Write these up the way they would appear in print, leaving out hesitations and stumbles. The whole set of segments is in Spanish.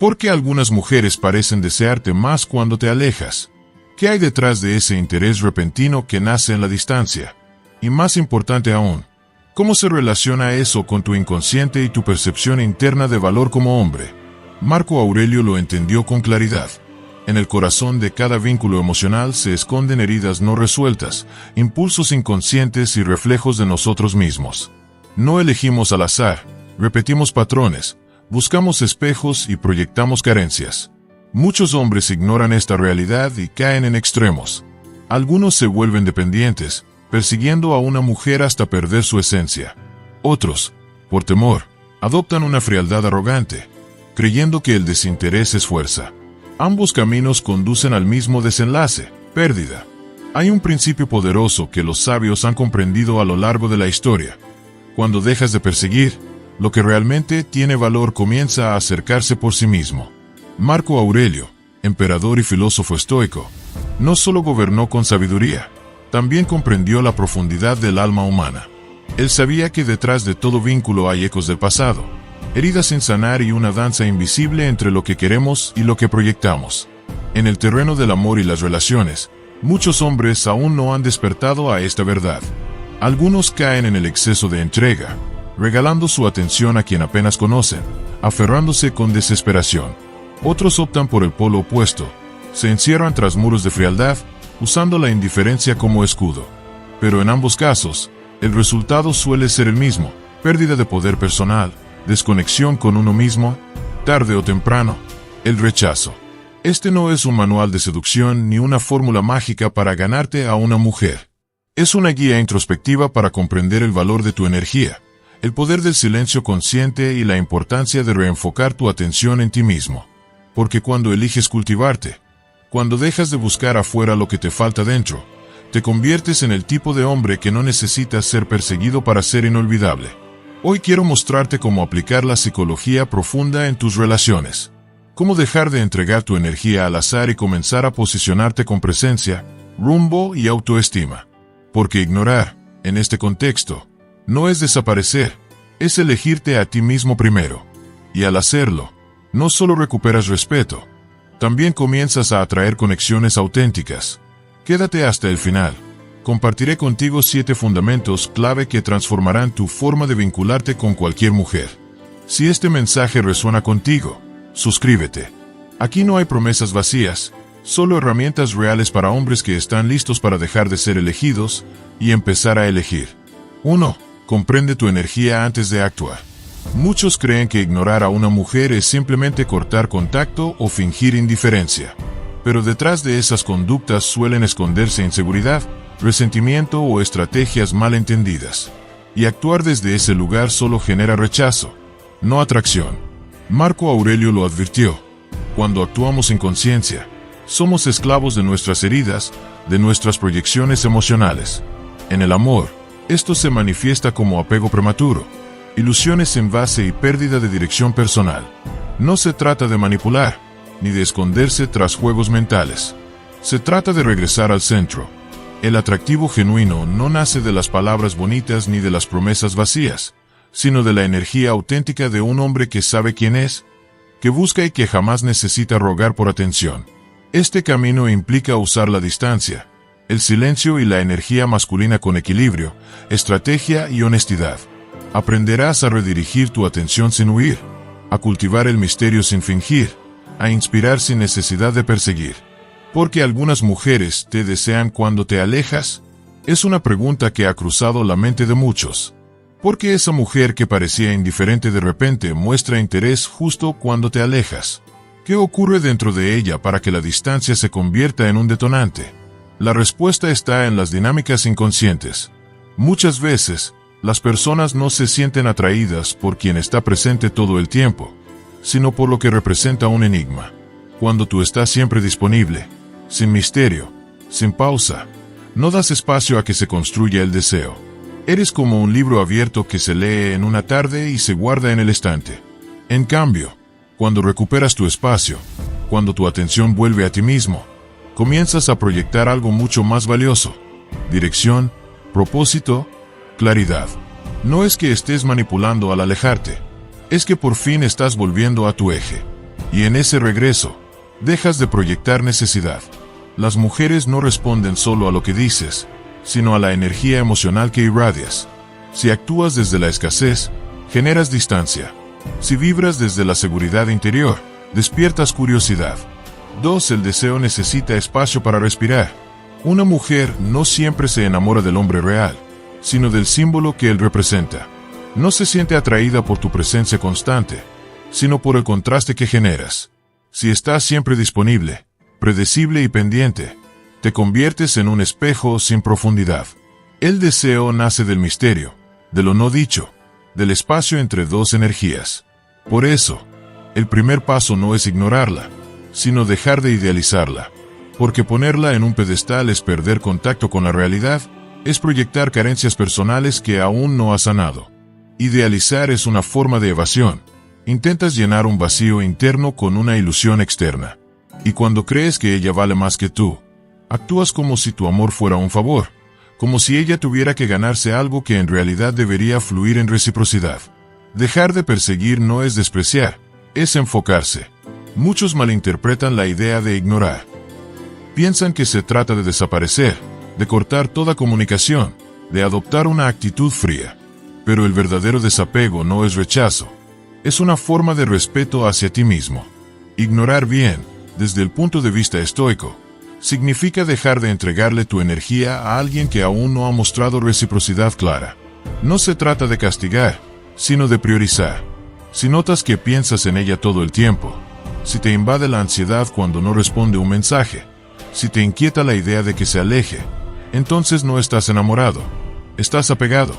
¿Por qué algunas mujeres parecen desearte más cuando te alejas? ¿Qué hay detrás de ese interés repentino que nace en la distancia? Y más importante aún, ¿cómo se relaciona eso con tu inconsciente y tu percepción interna de valor como hombre? Marco Aurelio lo entendió con claridad. En el corazón de cada vínculo emocional se esconden heridas no resueltas, impulsos inconscientes y reflejos de nosotros mismos. No elegimos al azar, repetimos patrones, buscamos espejos y proyectamos carencias. Muchos hombres ignoran esta realidad y caen en extremos. Algunos se vuelven dependientes, persiguiendo a una mujer hasta perder su esencia. Otros, por temor, adoptan una frialdad arrogante, creyendo que el desinterés es fuerza. Ambos caminos conducen al mismo desenlace, pérdida. Hay un principio poderoso que los sabios han comprendido a lo largo de la historia. Cuando dejas de perseguir, lo que realmente tiene valor comienza a acercarse por sí mismo. Marco Aurelio, emperador y filósofo estoico, no solo gobernó con sabiduría, también comprendió la profundidad del alma humana. Él sabía que detrás de todo vínculo hay ecos del pasado, heridas sin sanar y una danza invisible entre lo que queremos y lo que proyectamos. En el terreno del amor y las relaciones, muchos hombres aún no han despertado a esta verdad. Algunos caen en el exceso de entrega, regalando su atención a quien apenas conocen, aferrándose con desesperación. Otros optan por el polo opuesto, se encierran tras muros de frialdad, usando la indiferencia como escudo. Pero en ambos casos, el resultado suele ser el mismo: pérdida de poder personal, desconexión con uno mismo, tarde o temprano, el rechazo. Este no es un manual de seducción ni una fórmula mágica para ganarte a una mujer. Es una guía introspectiva para comprender el valor de tu energía, el poder del silencio consciente y la importancia de reenfocar tu atención en ti mismo. Porque cuando eliges cultivarte, cuando dejas de buscar afuera lo que te falta dentro, te conviertes en el tipo de hombre que no necesita ser perseguido para ser inolvidable. Hoy quiero mostrarte cómo aplicar la psicología profunda en tus relaciones. Cómo dejar de entregar tu energía al azar y comenzar a posicionarte con presencia, rumbo y autoestima. Porque ignorar, en este contexto, no es desaparecer, es elegirte a ti mismo primero. Y al hacerlo, no solo recuperas respeto, también comienzas a atraer conexiones auténticas. Quédate hasta el final. Compartiré contigo 7 fundamentos clave que transformarán tu forma de vincularte con cualquier mujer. Si este mensaje resuena contigo, suscríbete. Aquí no hay promesas vacías, solo herramientas reales para hombres que están listos para dejar de ser elegidos y empezar a elegir. 1. Comprende tu energía antes de actuar. Muchos creen que ignorar a una mujer es simplemente cortar contacto o fingir indiferencia. Pero detrás de esas conductas suelen esconderse inseguridad, resentimiento o estrategias mal entendidas. Y actuar desde ese lugar solo genera rechazo, no atracción. Marco Aurelio lo advirtió. Cuando actuamos sin conciencia, somos esclavos de nuestras heridas, de nuestras proyecciones emocionales. En el amor, esto se manifiesta como apego prematuro, ilusiones en base y pérdida de dirección personal. No se trata de manipular, ni de esconderse tras juegos mentales. Se trata de regresar al centro. El atractivo genuino no nace de las palabras bonitas ni de las promesas vacías, sino de la energía auténtica de un hombre que sabe quién es, que busca y que jamás necesita rogar por atención. Este camino implica usar la distancia, el silencio y la energía masculina con equilibrio, estrategia y honestidad. Aprenderás a redirigir tu atención sin huir, a cultivar el misterio sin fingir, a inspirar sin necesidad de perseguir. ¿Por qué algunas mujeres te desean cuando te alejas? Es una pregunta que ha cruzado la mente de muchos. ¿Por qué esa mujer que parecía indiferente de repente muestra interés justo cuando te alejas? ¿Qué ocurre dentro de ella para que la distancia se convierta en un detonante? La respuesta está en las dinámicas inconscientes. Muchas veces, las personas no se sienten atraídas por quien está presente todo el tiempo, sino por lo que representa un enigma. Cuando tú estás siempre disponible, sin misterio, sin pausa, no das espacio a que se construya el deseo. Eres como un libro abierto que se lee en una tarde y se guarda en el estante. En cambio, cuando recuperas tu espacio, cuando tu atención vuelve a ti mismo, comienzas a proyectar algo mucho más valioso: dirección, propósito, claridad. No es que estés manipulando al alejarte, es que por fin estás volviendo a tu eje. Y en ese regreso, dejas de proyectar necesidad. Las mujeres no responden solo a lo que dices, sino a la energía emocional que irradias. Si actúas desde la escasez, generas distancia. Si vibras desde la seguridad interior, despiertas curiosidad. 2. El deseo necesita espacio para respirar. Una mujer no siempre se enamora del hombre real, sino del símbolo que él representa. No se siente atraída por tu presencia constante, sino por el contraste que generas. Si estás siempre disponible, predecible y pendiente, te conviertes en un espejo sin profundidad. El deseo nace del misterio, de lo no dicho, del espacio entre dos energías. Por eso, el primer paso no es ignorarla, sino dejar de idealizarla. Porque ponerla en un pedestal es perder contacto con la realidad, es proyectar carencias personales que aún no has sanado. Idealizar es una forma de evasión. Intentas llenar un vacío interno con una ilusión externa. Y cuando crees que ella vale más que tú, actúas como si tu amor fuera un favor, como si ella tuviera que ganarse algo que en realidad debería fluir en reciprocidad. Dejar de perseguir no es despreciar, es enfocarse. Muchos malinterpretan la idea de ignorar. Piensan que se trata de desaparecer, de cortar toda comunicación, de adoptar una actitud fría. Pero el verdadero desapego no es rechazo, es una forma de respeto hacia ti mismo. Ignorar bien, desde el punto de vista estoico, significa dejar de entregarle tu energía a alguien que aún no ha mostrado reciprocidad clara. No se trata de castigar, sino de priorizar. Si notas que piensas en ella todo el tiempo, si te invade la ansiedad cuando no responde un mensaje, si te inquieta la idea de que se aleje, entonces no estás enamorado, estás apegado,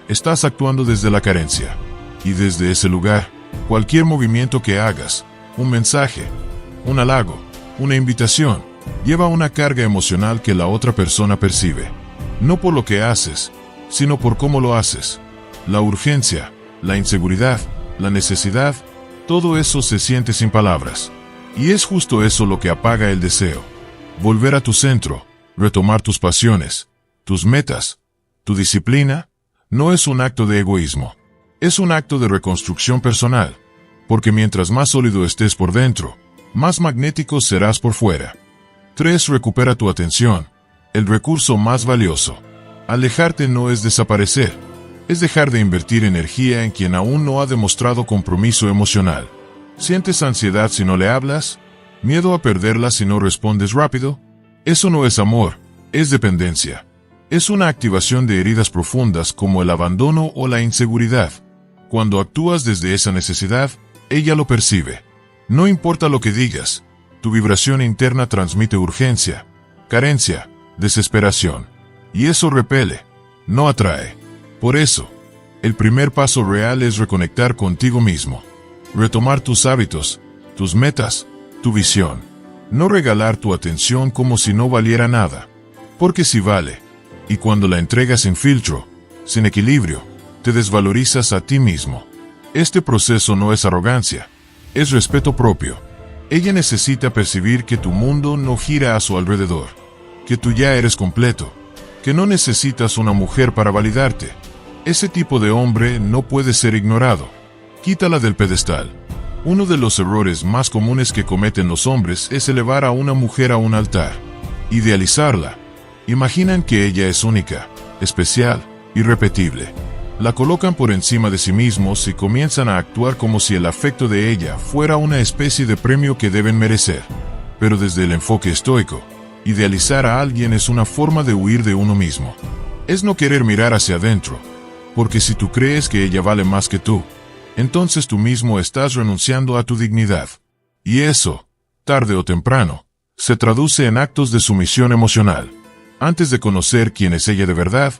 estás actuando desde la carencia. Y desde ese lugar, cualquier movimiento que hagas, un mensaje, un halago, una invitación, lleva una carga emocional que la otra persona percibe. No por lo que haces, sino por cómo lo haces. La urgencia, la inseguridad, la necesidad, todo eso se siente sin palabras. Y es justo eso lo que apaga el deseo. Volver a tu centro, retomar tus pasiones, tus metas, tu disciplina, no es un acto de egoísmo. Es un acto de reconstrucción personal, porque mientras más sólido estés por dentro, más magnético serás por fuera. 3. Recupera tu atención, el recurso más valioso. Alejarte no es desaparecer, es dejar de invertir energía en quien aún no ha demostrado compromiso emocional. ¿Sientes ansiedad si no le hablas? ¿Miedo a perderla si no respondes rápido? Eso no es amor, es dependencia. Es una activación de heridas profundas como el abandono o la inseguridad. Cuando actúas desde esa necesidad, ella lo percibe. No importa lo que digas, tu vibración interna transmite urgencia, carencia, desesperación. Y eso repele, no atrae. Por eso, el primer paso real es reconectar contigo mismo. Retomar tus hábitos, tus metas, tu visión. No regalar tu atención como si no valiera nada. Porque sí vale. Y cuando la entregas sin filtro, sin equilibrio, te desvalorizas a ti mismo. Este proceso no es arrogancia, es respeto propio. Ella necesita percibir que tu mundo no gira a su alrededor, que tú ya eres completo, que no necesitas una mujer para validarte. Ese tipo de hombre no puede ser ignorado. Quítala del pedestal. Uno de los errores más comunes que cometen los hombres es elevar a una mujer a un altar. Idealizarla. Imaginan que ella es única, especial, irrepetible. La colocan por encima de sí mismos y comienzan a actuar como si el afecto de ella fuera una especie de premio que deben merecer. Pero desde el enfoque estoico, idealizar a alguien es una forma de huir de uno mismo. Es no querer mirar hacia adentro, porque si tú crees que ella vale más que tú, entonces tú mismo estás renunciando a tu dignidad. Y eso, tarde o temprano, se traduce en actos de sumisión emocional. Antes de conocer quién es ella de verdad,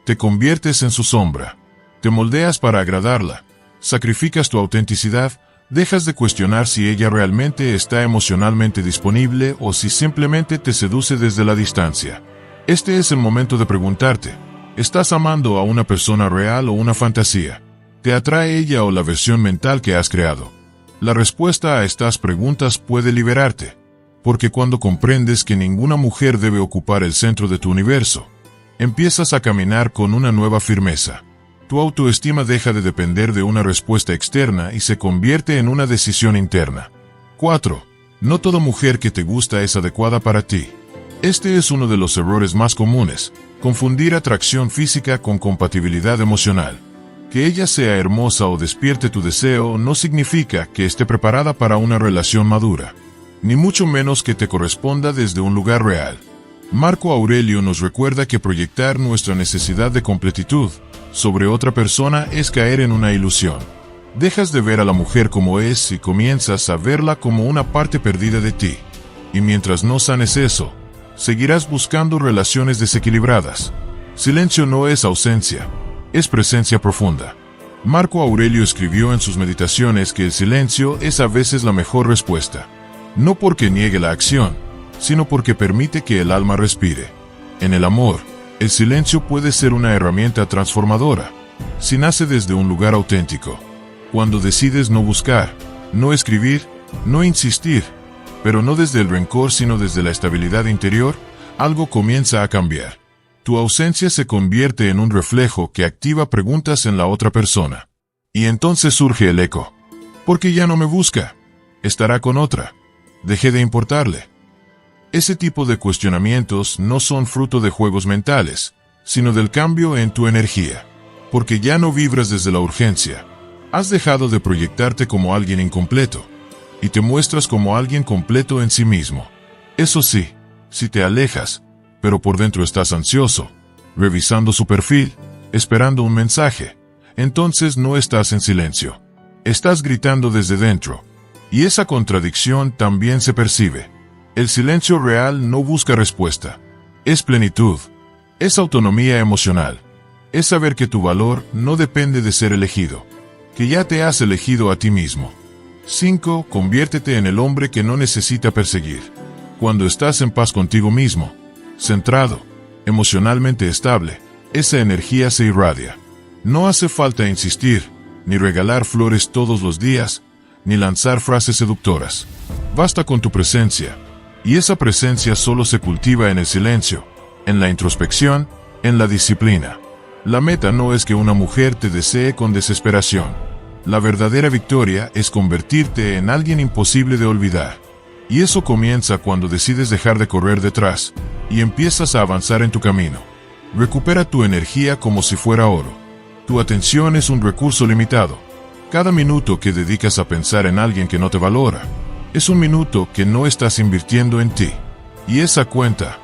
te conviertes en su sombra. Te moldeas para agradarla, sacrificas tu autenticidad, dejas de cuestionar si ella realmente está emocionalmente disponible o si simplemente te seduce desde la distancia. Este es el momento de preguntarte, ¿estás amando a una persona real o una fantasía? ¿Te atrae ella o la versión mental que has creado? La respuesta a estas preguntas puede liberarte, porque cuando comprendes que ninguna mujer debe ocupar el centro de tu universo, empiezas a caminar con una nueva firmeza. Tu autoestima deja de depender de una respuesta externa y se convierte en una decisión interna. 4. No toda mujer que te gusta es adecuada para ti. Este es uno de los errores más comunes, confundir atracción física con compatibilidad emocional. Que ella sea hermosa o despierte tu deseo no significa que esté preparada para una relación madura, ni mucho menos que te corresponda desde un lugar real. Marco Aurelio nos recuerda que proyectar nuestra necesidad de completitud sobre otra persona es caer en una ilusión. Dejas de ver a la mujer como es y comienzas a verla como una parte perdida de ti. Y mientras no sanes eso, seguirás buscando relaciones desequilibradas. Silencio no es ausencia, es presencia profunda. Marco Aurelio escribió en sus meditaciones que el silencio es a veces la mejor respuesta. No porque niegue la acción, sino porque permite que el alma respire. En el amor, el silencio puede ser una herramienta transformadora, si nace desde un lugar auténtico. Cuando decides no buscar, no escribir, no insistir, pero no desde el rencor sino desde la estabilidad interior, algo comienza a cambiar. Tu ausencia se convierte en un reflejo que activa preguntas en la otra persona. Y entonces surge el eco. ¿Por qué ya no me busca? ¿Estará con otra? ¿Dejé de importarle? Ese tipo de cuestionamientos no son fruto de juegos mentales, sino del cambio en tu energía. Porque ya no vibras desde la urgencia. Has dejado de proyectarte como alguien incompleto, y te muestras como alguien completo en sí mismo. Eso sí, si te alejas, pero por dentro estás ansioso, revisando su perfil, esperando un mensaje, entonces no estás en silencio. Estás gritando desde dentro, y esa contradicción también se percibe. El silencio real no busca respuesta. Es plenitud, es autonomía emocional, es saber que tu valor no depende de ser elegido, que ya te has elegido a ti mismo. 5. Conviértete en el hombre que no necesita perseguir. Cuando estás en paz contigo mismo, centrado, emocionalmente estable, esa energía se irradia. No hace falta insistir, ni regalar flores todos los días, ni lanzar frases seductoras. Basta con tu presencia, y esa presencia solo se cultiva en el silencio, en la introspección, en la disciplina. La meta no es que una mujer te desee con desesperación. La verdadera victoria es convertirte en alguien imposible de olvidar. Y eso comienza cuando decides dejar de correr detrás y empiezas a avanzar en tu camino. Recupera tu energía como si fuera oro. Tu atención es un recurso limitado. Cada minuto que dedicas a pensar en alguien que no te valora, es un minuto que no estás invirtiendo en ti. Y esa cuenta,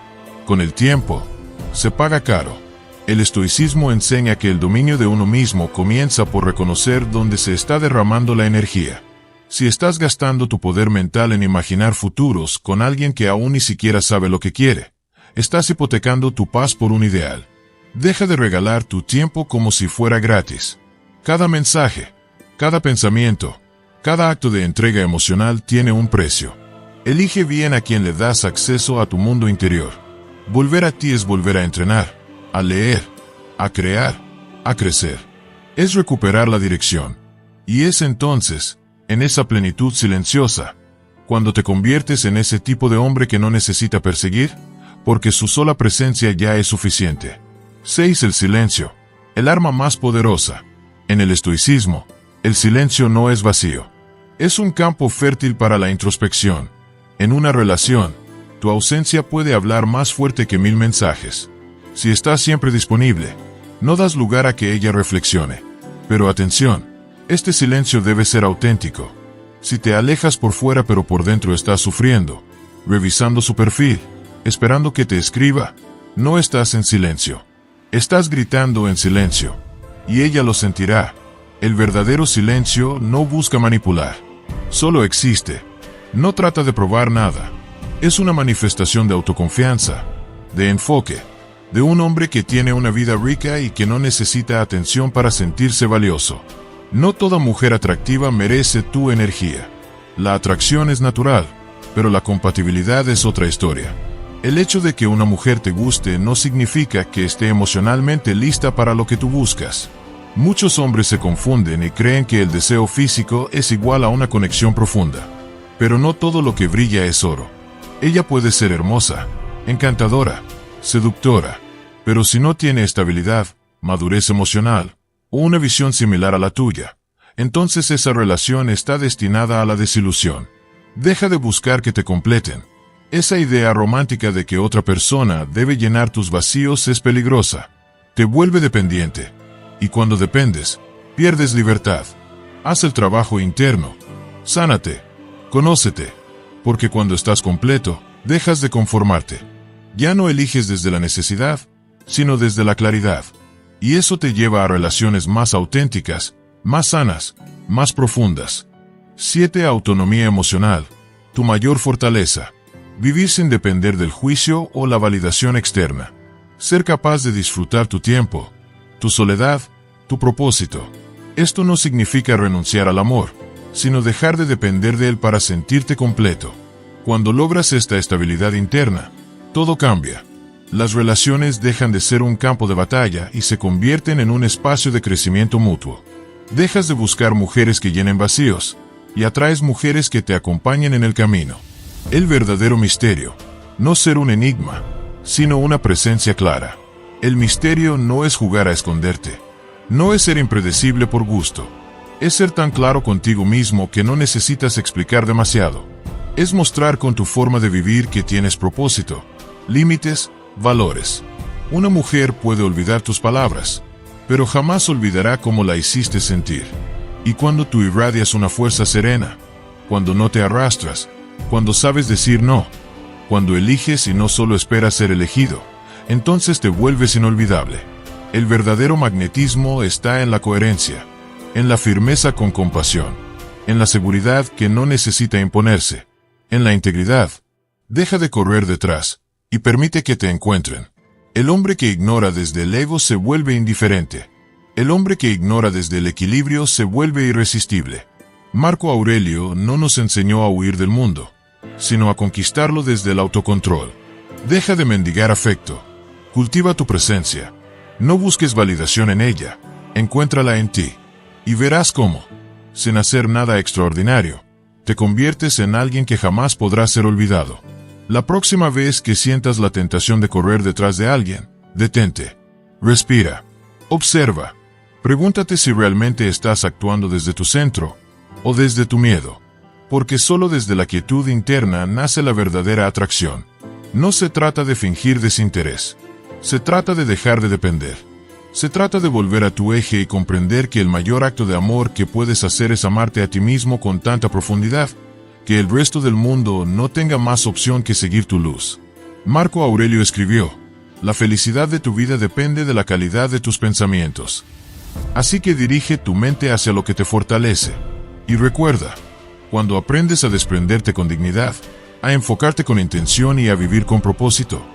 con el tiempo, se paga caro. El estoicismo enseña que el dominio de uno mismo comienza por reconocer dónde se está derramando la energía. Si estás gastando tu poder mental en imaginar futuros con alguien que aún ni siquiera sabe lo que quiere, estás hipotecando tu paz por un ideal. Deja de regalar tu tiempo como si fuera gratis. Cada mensaje, cada pensamiento, cada acto de entrega emocional tiene un precio. Elige bien a quien le das acceso a tu mundo interior. Volver a ti es volver a entrenar, a leer, a crear, a crecer. Es recuperar la dirección. Y es entonces, en esa plenitud silenciosa, cuando te conviertes en ese tipo de hombre que no necesita perseguir, porque su sola presencia ya es suficiente. 6. El silencio, el arma más poderosa. En el estoicismo, el silencio no es vacío. Es un campo fértil para la introspección. En una relación, tu ausencia puede hablar más fuerte que 1000 mensajes. Si estás siempre disponible, no das lugar a que ella reflexione. Pero atención, este silencio debe ser auténtico. Si te alejas por fuera pero por dentro estás sufriendo, revisando su perfil, esperando que te escriba, no estás en silencio. Estás gritando en silencio. Y ella lo sentirá. El verdadero silencio no busca manipular. Solo existe. No trata de probar nada. Es una manifestación de autoconfianza, de enfoque, de un hombre que tiene una vida rica y que no necesita atención para sentirse valioso. No toda mujer atractiva merece tu energía. La atracción es natural, pero la compatibilidad es otra historia. El hecho de que una mujer te guste no significa que esté emocionalmente lista para lo que tú buscas. Muchos hombres se confunden y creen que el deseo físico es igual a una conexión profunda. Pero no todo lo que brilla es oro. Ella puede ser hermosa, encantadora, seductora, pero si no tiene estabilidad, madurez emocional, o una visión similar a la tuya, entonces esa relación está destinada a la desilusión. Deja de buscar que te completen. Esa idea romántica de que otra persona debe llenar tus vacíos es peligrosa. Te vuelve dependiente. Y cuando dependes, pierdes libertad. Haz el trabajo interno. Sánate. Conócete. Porque cuando estás completo, dejas de conformarte. Ya no eliges desde la necesidad, sino desde la claridad. Y eso te lleva a relaciones más auténticas, más sanas, más profundas. 7. Autonomía emocional. Tu mayor fortaleza. Vivir sin depender del juicio o la validación externa. Ser capaz de disfrutar tu tiempo, tu soledad, tu propósito. Esto no significa renunciar al amor, sino dejar de depender de él para sentirte completo. Cuando logras esta estabilidad interna, todo cambia. Las relaciones dejan de ser un campo de batalla y se convierten en un espacio de crecimiento mutuo. Dejas de buscar mujeres que llenen vacíos y atraes mujeres que te acompañen en el camino. El verdadero misterio, no ser un enigma, sino una presencia clara. El misterio no es jugar a esconderte. No es ser impredecible por gusto. Es ser tan claro contigo mismo que no necesitas explicar demasiado. Es mostrar con tu forma de vivir que tienes propósito, límites, valores. Una mujer puede olvidar tus palabras, pero jamás olvidará cómo la hiciste sentir. Y cuando tú irradias una fuerza serena, cuando no te arrastras, cuando sabes decir no, cuando eliges y no solo esperas ser elegido, entonces te vuelves inolvidable. El verdadero magnetismo está en la coherencia, en la firmeza con compasión, en la seguridad que no necesita imponerse, en la integridad. Deja de correr detrás y permite que te encuentren. El hombre que ignora desde el ego se vuelve indiferente. El hombre que ignora desde el equilibrio se vuelve irresistible. Marco Aurelio no nos enseñó a huir del mundo, sino a conquistarlo desde el autocontrol. Deja de mendigar afecto. Cultiva tu presencia. No busques validación en ella. Encuéntrala en ti. Y verás cómo, sin hacer nada extraordinario, te conviertes en alguien que jamás podrá ser olvidado. La próxima vez que sientas la tentación de correr detrás de alguien, detente. Respira. Observa. Pregúntate si realmente estás actuando desde tu centro o desde tu miedo. Porque solo desde la quietud interna nace la verdadera atracción. No se trata de fingir desinterés. Se trata de dejar de depender. Se trata de volver a tu eje y comprender que el mayor acto de amor que puedes hacer es amarte a ti mismo con tanta profundidad, que el resto del mundo no tenga más opción que seguir tu luz. Marco Aurelio escribió: la felicidad de tu vida depende de la calidad de tus pensamientos. Así que dirige tu mente hacia lo que te fortalece. Y recuerda, cuando aprendes a desprenderte con dignidad, a enfocarte con intención y a vivir con propósito,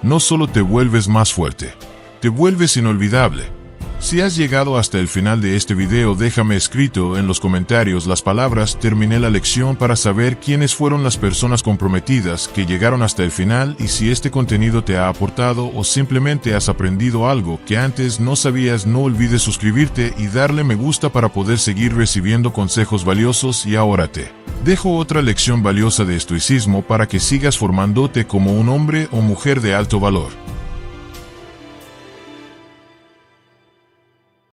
no solo te vuelves más fuerte, te vuelves inolvidable. Si has llegado hasta el final de este video, déjame escrito en los comentarios las palabras "terminé la lección" para saber quiénes fueron las personas comprometidas que llegaron hasta el final, y si este contenido te ha aportado o simplemente has aprendido algo que antes no sabías. No olvides suscribirte y darle me gusta para poder seguir recibiendo consejos valiosos. Y ahora te dejo otra lección valiosa de estoicismo para que sigas formándote como un hombre o mujer de alto valor.